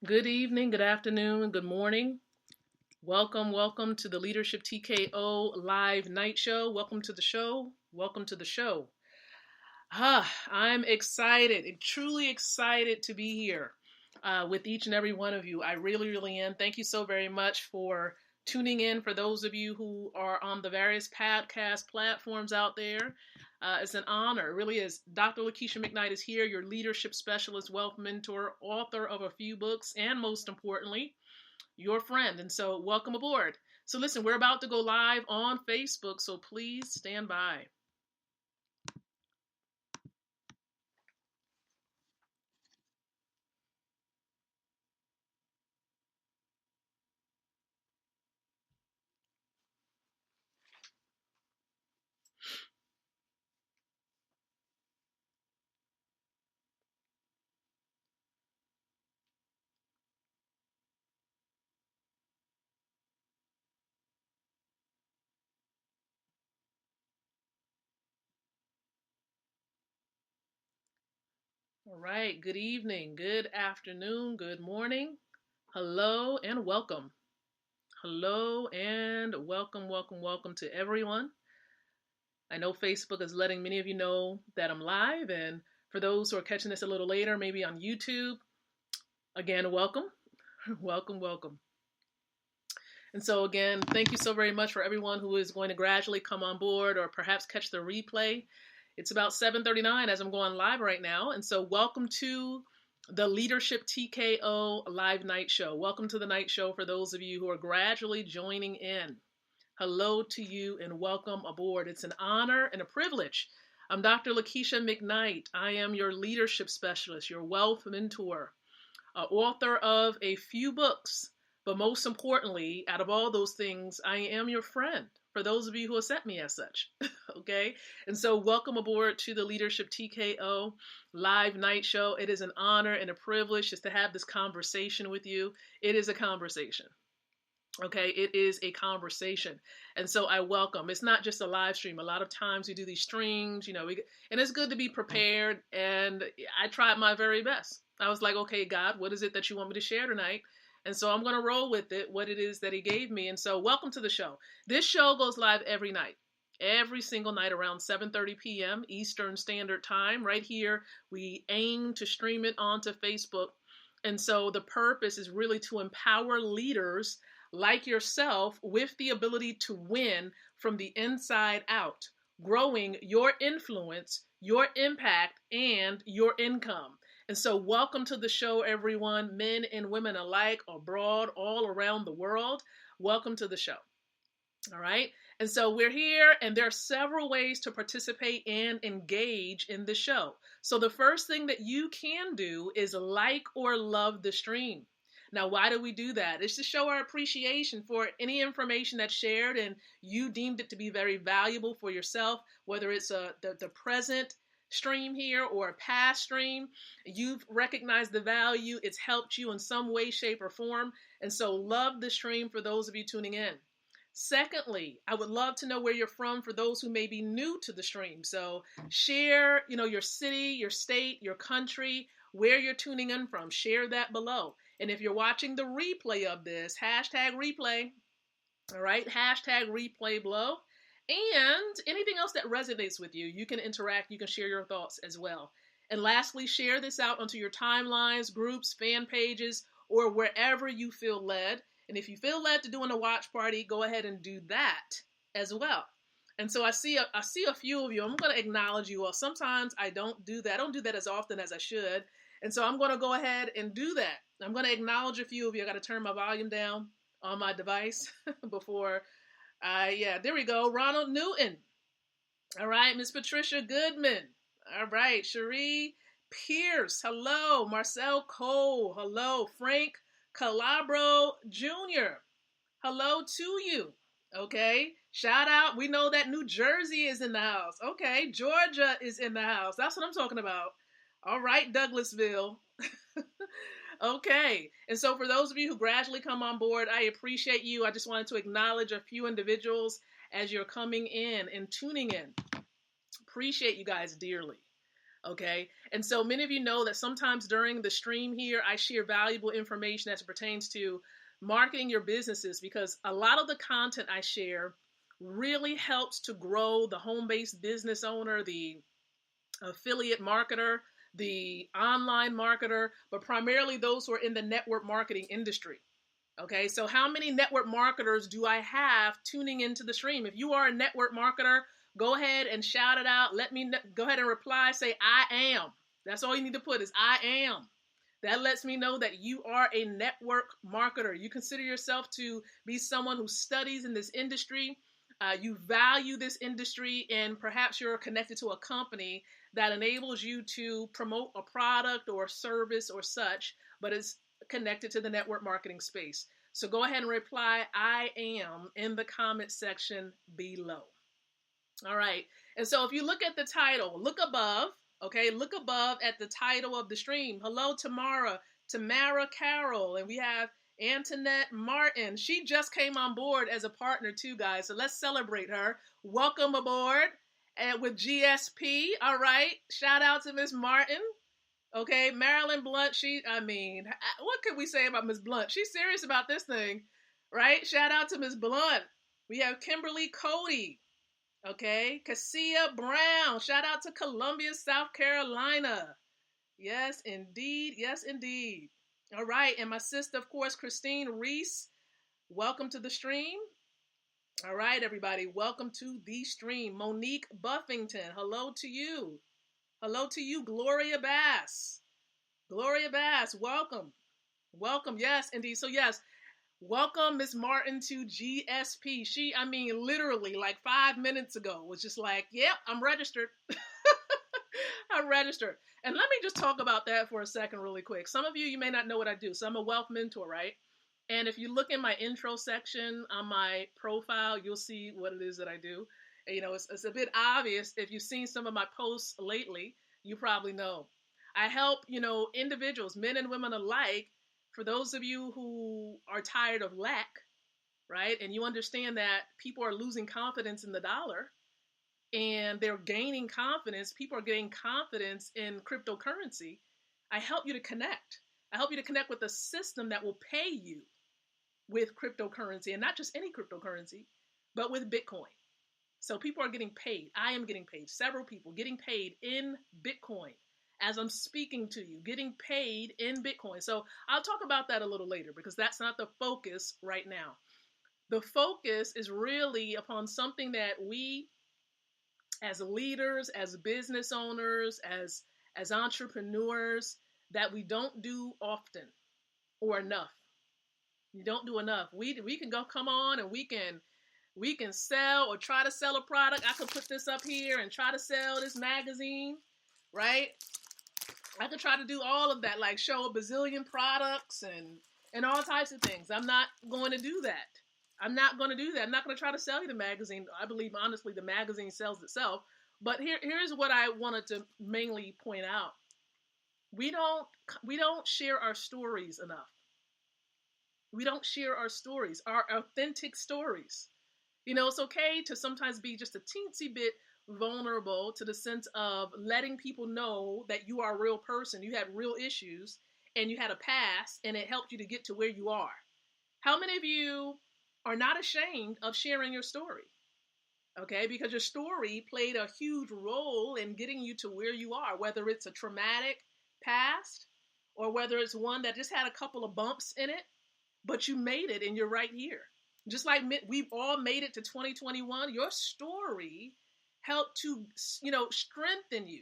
Good evening, good afternoon, good morning. Welcome to the Leadership TKO live night show. Welcome to the show. Welcome to the show. I'm excited, truly excited to be here with each and every one of you. I really am. Thank you so very much for tuning in. For those of you who are on the various podcast platforms out there, it's an honor. It really is. Dr. Lakeisha McKnight is here, your leadership specialist, wealth mentor, author of a few books, and most importantly, your friend. And so, welcome aboard. So, listen, we're about to go live on Facebook, so please stand by. All right. Good evening, good afternoon, good morning. Hello and welcome. Hello and welcome to everyone. I know Facebook is letting many of you know that I'm live, and for those who are catching this a little later, maybe on YouTube, again, welcome. welcome. And so again, thank you so very much for everyone who is going to gradually come on board or perhaps catch the replay. It's about 7:39 as I'm going live right now. And so welcome to the Leadership TKO live night show. Welcome to the night show for those of you who are gradually joining in. Hello to you and welcome aboard. It's an honor and a privilege. I'm Dr. Lakeisha McKnight. I am your leadership specialist, your wealth mentor, author of a few books, but most importantly, out of all those things, I am your friend. For those of you who have set me as such, okay? And so welcome aboard to the Leadership TKO live night show. It is an honor and a privilege just to have this conversation with you. It is a conversation. Okay, it is a conversation. And so I welcome. It's not just a live stream. A lot of times we do these streams, and it's good to be prepared. And I tried my very best. I was like, okay, God, what is it that you want me to share tonight? And so I'm going to roll with it, what it is that he gave me. And so welcome to the show. This show goes live every night. Every single night around 7:30 p.m. Eastern Standard Time. Right here, we aim to stream it onto Facebook. And so the purpose is really to empower leaders like yourself with the ability to win from the inside out, growing your influence, your impact, and your income. And so, welcome to the show, everyone, men and women alike, abroad, all around the world. Welcome to the show. All right. And so we're here, and there are several ways to participate and engage in the show. So the first thing that you can do is like or love the stream. Now, why do we do that? It's to show our appreciation for any information that's shared and you deemed it to be very valuable for yourself, whether it's the present stream here or a past stream. You've recognized the value. It's helped you in some way, shape, or form. And so love the stream for those of you tuning in. Secondly, I would love to know where you're from for those who may be new to the stream. So share, your city, your state, your country, where you're tuning in from. Share that below. And if you're watching the replay of this, hashtag replay, all right, hashtag replay below. And anything else that resonates with you, you can interact, you can share your thoughts as well. And lastly, share this out onto your timelines, groups, fan pages, or wherever you feel led. And if you feel led to doing a watch party, go ahead and do that as well. And so I see a few of you. I'm going to acknowledge you all. Sometimes I don't do that. I don't do that as often as I should. And so I'm going to go ahead and do that. I'm going to acknowledge a few of you. I got to turn my volume down on my device before there we go. Ronald Newton. All right. Miss Patricia Goodman. All right. Cherie Pierce. Hello. Marcel Cole. Hello. Frank Calabro Jr. Hello to you. Okay. Shout out. We know that New Jersey is in the house. Okay. Georgia is in the house. That's what I'm talking about. All right, Douglasville. Okay. And so for those of you who gradually come on board, I appreciate you. I just wanted to acknowledge a few individuals as you're coming in and tuning in. Appreciate you guys dearly. Okay. And so many of you know that sometimes during the stream here, I share valuable information as it pertains to marketing your businesses, because a lot of the content I share really helps to grow the home-based business owner, the affiliate marketer, the online marketer, but primarily those who are in the network marketing industry. Okay, so how many network marketers do I have tuning into the stream? If you are a network marketer, go ahead and shout it out. Let me go ahead and reply. Say, I am. That's all you need to put is I am. That lets me know that you are a network marketer. You consider yourself to be someone who studies in this industry. You value this industry, and perhaps you're connected to a company that enables you to promote a product or service or such, but it's connected to the network marketing space. So go ahead and reply, I am, in the comment section below. All right. And so if you look at the title, look above, okay, look above at the title of the stream. Hello, Tamara Carroll, and we have Antoinette Martin. She just came on board as a partner too, guys. So let's celebrate her. Welcome aboard and with GSP. All right. Shout out to Miss Martin. Okay, Marilyn Blunt, what could we say about Miss Blunt? She's serious about this thing, right? Shout out to Miss Blunt. We have Kimberly Cody, okay? Cassia Brown, shout out to Columbia, South Carolina. Yes, indeed. Yes, indeed. All right, and my sister, of course, Christine Reese, welcome to the stream. All right, everybody, welcome to the stream. Monique Buffington, hello to you. Hello to you, Gloria Bass. Gloria Bass, welcome. Welcome. Yes, indeed. So, yes, welcome Miss Martin to GSP. She, literally like 5 minutes ago was just like, yep, I'm registered. I'm registered. And let me just talk about that for a second really quick. Some of you may not know what I do. So I'm a wealth mentor, right? And if you look in my intro section on my profile, you'll see what it is that I do. And, it's a bit obvious. If you've seen some of my posts lately, you probably know. I help, individuals, men and women alike, for those of you who are tired of lack, right? And you understand that people are losing confidence in the dollar and they're gaining confidence. People are gaining confidence in cryptocurrency. I help you to connect. I help you to connect with a system that will pay you with cryptocurrency, and not just any cryptocurrency, but with Bitcoin. So people are getting paid. I am getting paid. Several people getting paid in Bitcoin as I'm speaking to you, getting paid in Bitcoin. So I'll talk about that a little later because that's not the focus right now. The focus is really upon something that we as leaders, as business owners, as entrepreneurs, that we don't do often or enough. You don't do enough. We can come on and we can sell or try to sell a product. I could put this up here and try to sell this magazine, right? I could try to do all of that, like show a bazillion products and all types of things. I'm not going to do that. I'm not going to do that. I'm not going to try to sell you the magazine. I believe, honestly, the magazine sells itself. But here's what I wanted to mainly point out. We don't share our stories enough. We don't share our stories, our authentic stories. It's okay to sometimes be just a teensy bit vulnerable, to the sense of letting people know that you are a real person. You had real issues and you had a past and it helped you to get to where you are. How many of you are not ashamed of sharing your story? Okay, because your story played a huge role in getting you to where you are, whether it's a traumatic past or whether it's one that just had a couple of bumps in it, but you made it and you're right here. Just like we've all made it to 2021, your story helped to, strengthen you,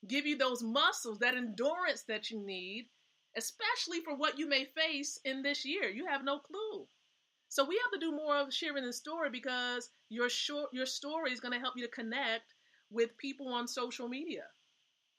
give you those muscles, that endurance that you need, especially for what you may face in this year. You have no clue. So we have to do more of sharing the story, because your story is going to help you to connect with people on social media.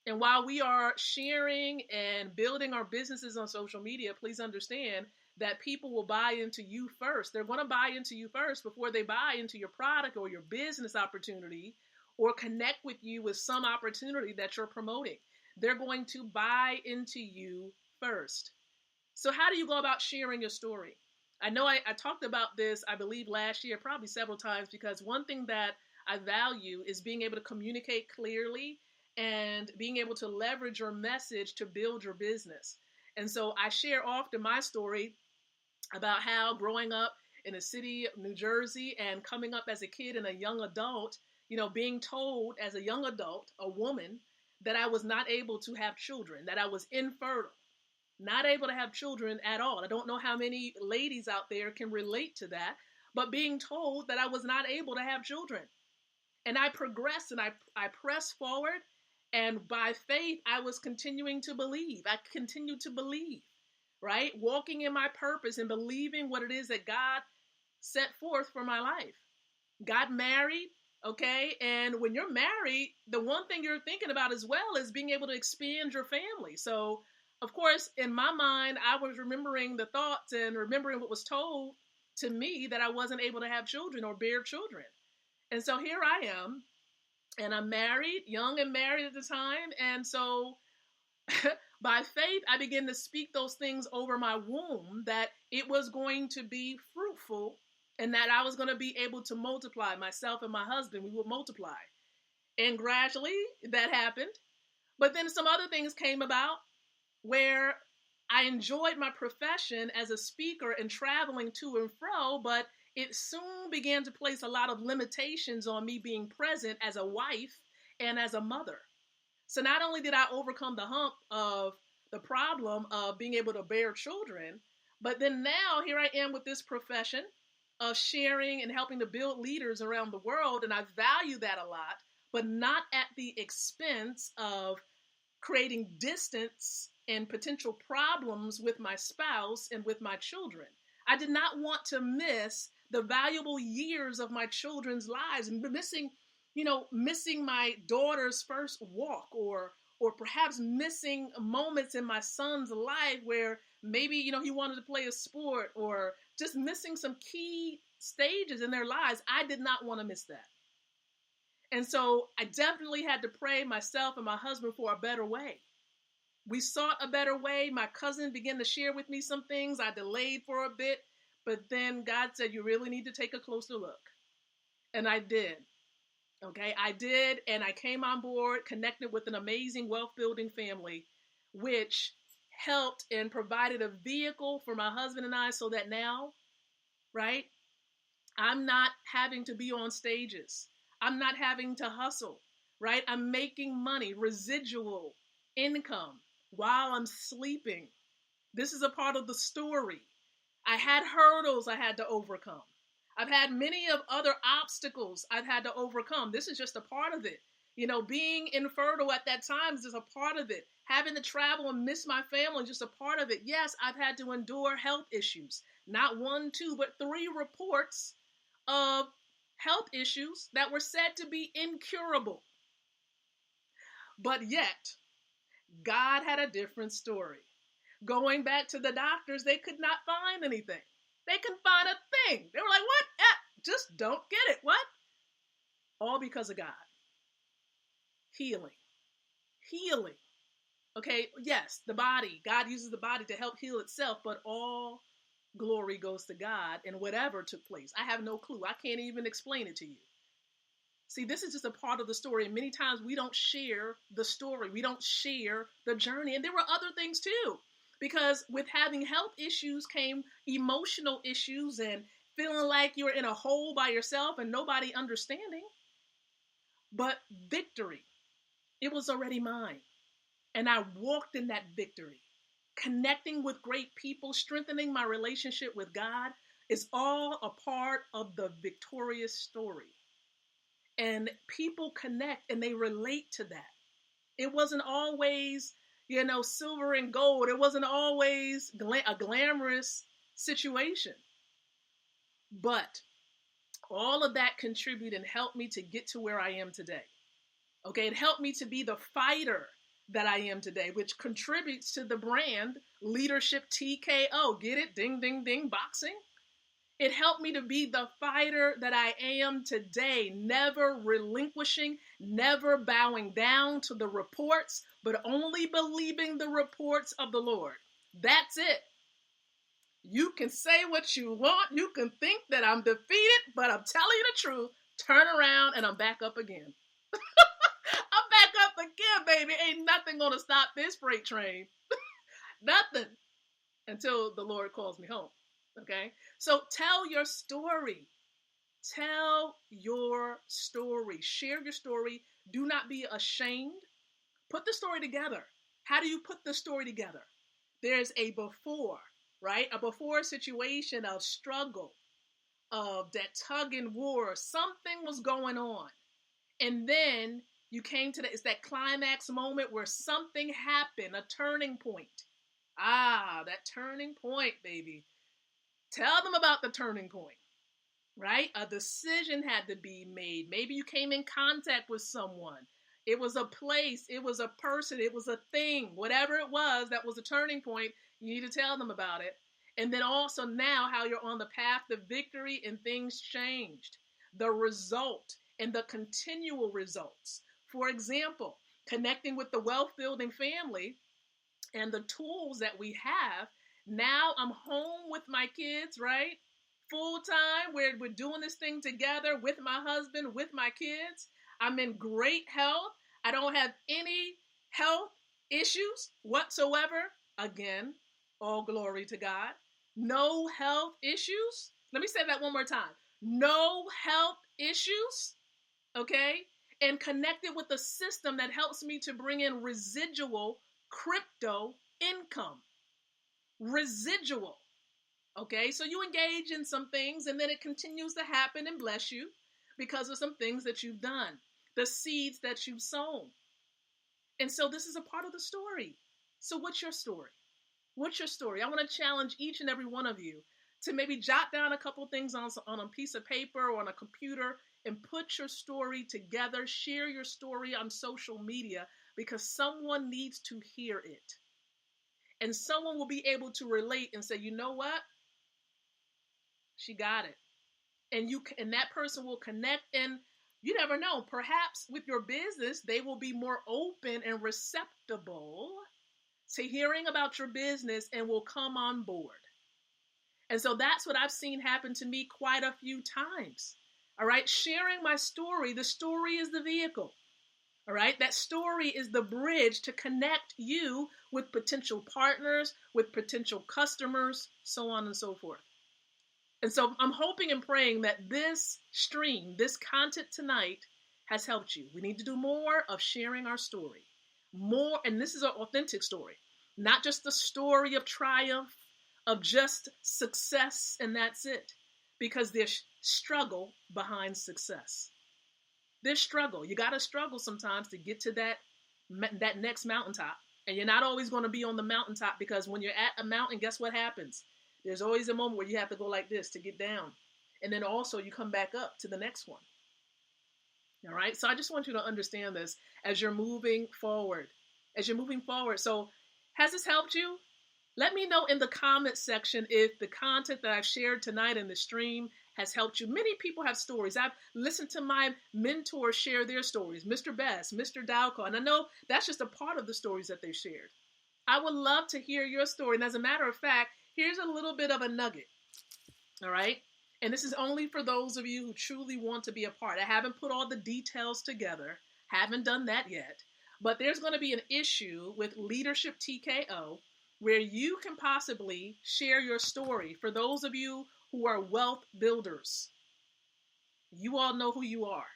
And while we are sharing and building our businesses on social media, please understand that people will buy into you first. They're going to buy into you first before they buy into your product or your business opportunity or connect with you with some opportunity that you're promoting. They're going to buy into you first. So how do you go about sharing your story? I know I talked about this, I believe, last year, probably several times, because one thing that I value is being able to communicate clearly and being able to leverage your message to build your business. And so I share often my story about how growing up in a city of New Jersey and coming up as a kid and a young adult, being told as a young adult, a woman, that I was not able to have children, that I was infertile, not able to have children at all. I don't know how many ladies out there can relate to that, but being told that I was not able to have children. And I progressed and I pressed forward. And by faith, I was continuing to believe. I continued to believe, right? Walking in my purpose and believing what it is that God set forth for my life. Got married, okay? And when you're married, the one thing you're thinking about as well is being able to expand your family. So, of course, in my mind, I was remembering the thoughts and remembering what was told to me that I wasn't able to have children or bear children. And so here I am, and I'm married, young and married at the time. And so by faith, I began to speak those things over my womb, that it was going to be fruitful and that I was going to be able to multiply. Myself and my husband, we would multiply. And gradually that happened. But then some other things came about where I enjoyed my profession as a speaker and traveling to and fro, but it soon began to place a lot of limitations on me being present as a wife and as a mother. So not only did I overcome the hump of the problem of being able to bear children, but then now here I am with this profession of sharing and helping to build leaders around the world. And I value that a lot, but not at the expense of creating distance and potential problems with my spouse and with my children. I did not want to miss the valuable years of my children's lives and missing my daughter's first walk, or perhaps missing moments in my son's life where maybe, he wanted to play a sport, or just missing some key stages in their lives. I did not want to miss that. And so I definitely had to pray, myself and my husband, for a better way. We sought a better way. My cousin began to share with me some things. I delayed for a bit, but then God said, you really need to take a closer look. And I did. Okay, I did. And I came on board, connected with an amazing wealth building family, which helped and provided a vehicle for my husband and I, so that now, right, I'm not having to be on stages. I'm not having to hustle, right? I'm making money, residual income while I'm sleeping. This is a part of the story. I had hurdles I had to overcome. I've had many of other obstacles I've had to overcome. This is just a part of it. Being infertile at that time is just a part of it. Having to travel and miss my family is just a part of it. Yes, I've had to endure health issues. Not 1, 2, but 3 reports of health issues that were said to be incurable. But yet, God had a different story. Going back to the doctors, they could not find anything. They couldn't find a thing. They were like, what? Just don't get it. What? All because of God. Healing. Okay, yes, the body. God uses the body to help heal itself, but all glory goes to God in whatever took place. I have no clue. I can't even explain it to you. See, this is just a part of the story. And many times we don't share the story. We don't share the journey. And there were other things too. Because with having health issues came emotional issues and feeling like you're in a hole by yourself and nobody understanding. But victory, it was already mine. And I walked in that victory. Connecting with great people, strengthening my relationship with God is all a part of the victorious story. And people connect and they relate to that. It wasn't always, silver and gold. It wasn't always a glamorous situation. But all of that contributed and helped me to get to where I am today. Okay, it helped me to be the fighter that I am today, which contributes to the brand Leadership TKO. Get it? Ding, ding, ding, boxing. It helped me to be the fighter that I am today, never relinquishing, never bowing down to the reports, but only believing the reports of the Lord. That's it. You can say what you want. You can think that I'm defeated, but I'm telling you the truth. Turn around and I'm back up again. I'm back up again, baby. Ain't nothing gonna stop this freight train. Nothing until the Lord calls me home. Okay? So tell your story. Tell your story. Share your story. Do not be ashamed. Put the story together. How do you put the story together? There's a before, right? A before situation of struggle, of that tug and war. Something was going on. And then you came to it's that climax moment where something happened, a turning point. Ah, that turning point, baby. Tell them about the turning point, right? A decision had to be made. Maybe you came in contact with someone. It was a place, it was a person, it was a thing, whatever it was that was a turning point. You need to tell them about it. And then also now how you're on the path to victory and things changed. The result and the continual results. For example, connecting with the wealth building family and the tools that we have. Now I'm home with my kids, right? Full time. We're doing this thing together with my husband, with my kids. I'm in great health. I don't have any health issues whatsoever. Again, all glory to God. No health issues. Let me say that one more time. No health issues. Okay? And connected with a system that helps me to bring in residual crypto income. Residual. Okay? So you engage in some things and then it continues to happen and bless you because of some things that you've done, the seeds that you've sown. And so this is a part of the story. So what's your story? What's your story? I want to challenge each and every one of you to maybe jot down a couple things on a piece of paper or on a computer and put your story together. Share your story on social media because someone needs to hear it. And someone will be able to relate and say, you know what? She got it. And that person will connect, and you never know, perhaps with your business, they will be more open and receptible to hearing about your business and will come on board. And so that's what I've seen happen to me quite a few times. All right. Sharing my story. The story is the vehicle. All right. That story is the bridge to connect you with potential partners, with potential customers, so on and so forth. And so I'm hoping and praying that this stream, this content tonight has helped you. We need to do more of sharing our story. More, and this is an authentic story, not just the story of triumph, of just success, and that's it. Because there's struggle behind success. There's struggle. You got to struggle sometimes to get to that next mountaintop. And you're not always going to be on the mountaintop because when you're at a mountain, guess what happens? There's always a moment where you have to go like this to get down. And then also you come back up to the next one. All right. So I just want you to understand this as you're moving forward. So has this helped you? Let me know in the comments section if the content that I've shared tonight in the stream has helped you. Many people have stories. I've listened to my mentors share their stories, Mr. Best, Mr. Dalco, and I know that's just a part of the stories that they've shared. I would love to hear your story. And as a matter of fact, here's a little bit of a nugget. All right. And this is only for those of you who truly want to be a part. I haven't put all the details together. Haven't done that yet. But there's going to be an issue with Leadership TKO where you can possibly share your story. For those of you who are wealth builders, you all know who you are.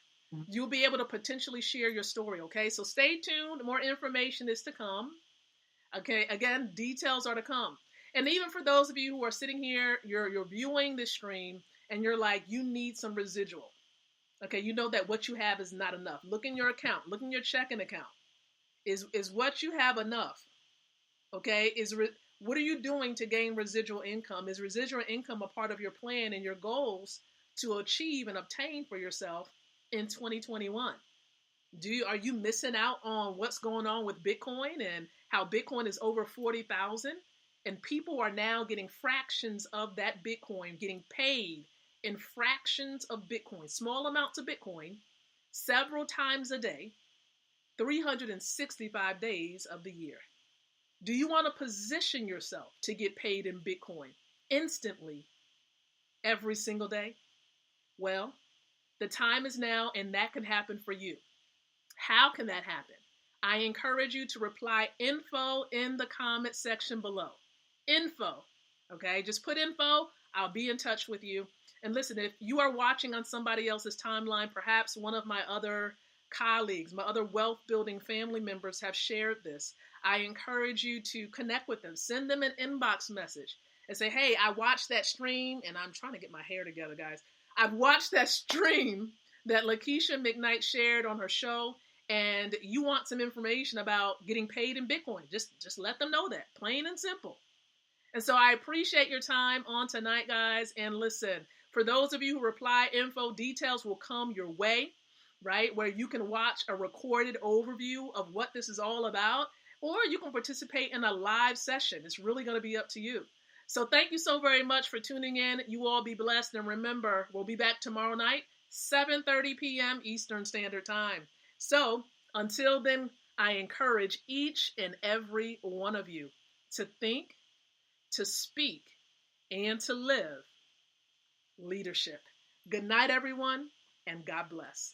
You'll be able to potentially share your story. Okay. So stay tuned. More information is to come. Okay. Again, details are to come. And even for those of you who are sitting here, you're viewing this stream and you're like, you need some residual. Okay, you know that what you have is not enough. Look in your account. Look in your checking account. Is what you have enough? Okay, what are you doing to gain residual income? Is residual income a part of your plan and your goals to achieve and obtain for yourself in 2021? Are you missing out on what's going on with Bitcoin and how Bitcoin is over 40,000? And people are now getting fractions of that Bitcoin, getting paid in fractions of Bitcoin, small amounts of Bitcoin, several times a day, 365 days of the year. Do you want to position yourself to get paid in Bitcoin instantly every single day? Well, the time is now, and that can happen for you. How can that happen? I encourage you to reply info in the comment section below. Info. Okay, just put info. I'll be in touch with you. And listen, if you are watching on somebody else's timeline, perhaps one of my other colleagues, my other wealth building family members have shared this, I encourage you to connect with them. Send them an inbox message and say, hey, I watched that stream, and I'm trying to get my hair together, guys. I've watched that stream that Lakeisha McKnight shared on her show, and you want some information about getting paid in Bitcoin. Just let them know that, plain and simple. And so I appreciate your time on tonight, guys. And listen, for those of you who reply info, details will come your way, right? Where you can watch a recorded overview of what this is all about, or you can participate in a live session. It's really going to be up to you. So thank you so very much for tuning in. You all be blessed. And remember, we'll be back tomorrow night, 7:30 p.m. Eastern Standard Time. So until then, I encourage each and every one of you to think, to speak, and to live leadership. Good night, everyone, and God bless.